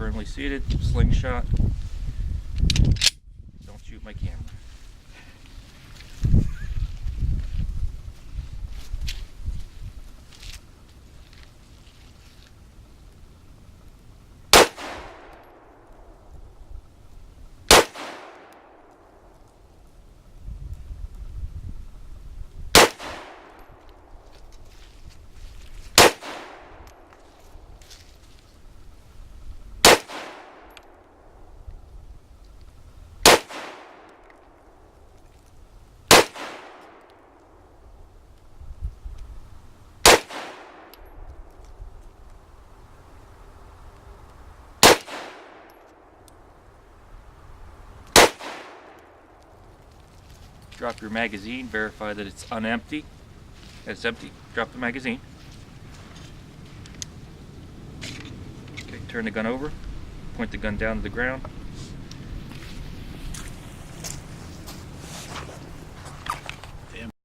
firmly seated, slingshot. Don't shoot my camera. Drop your magazine, verify that it's unempty. It's empty. Drop the magazine. Okay, turn the gun over. Point the gun down to the ground.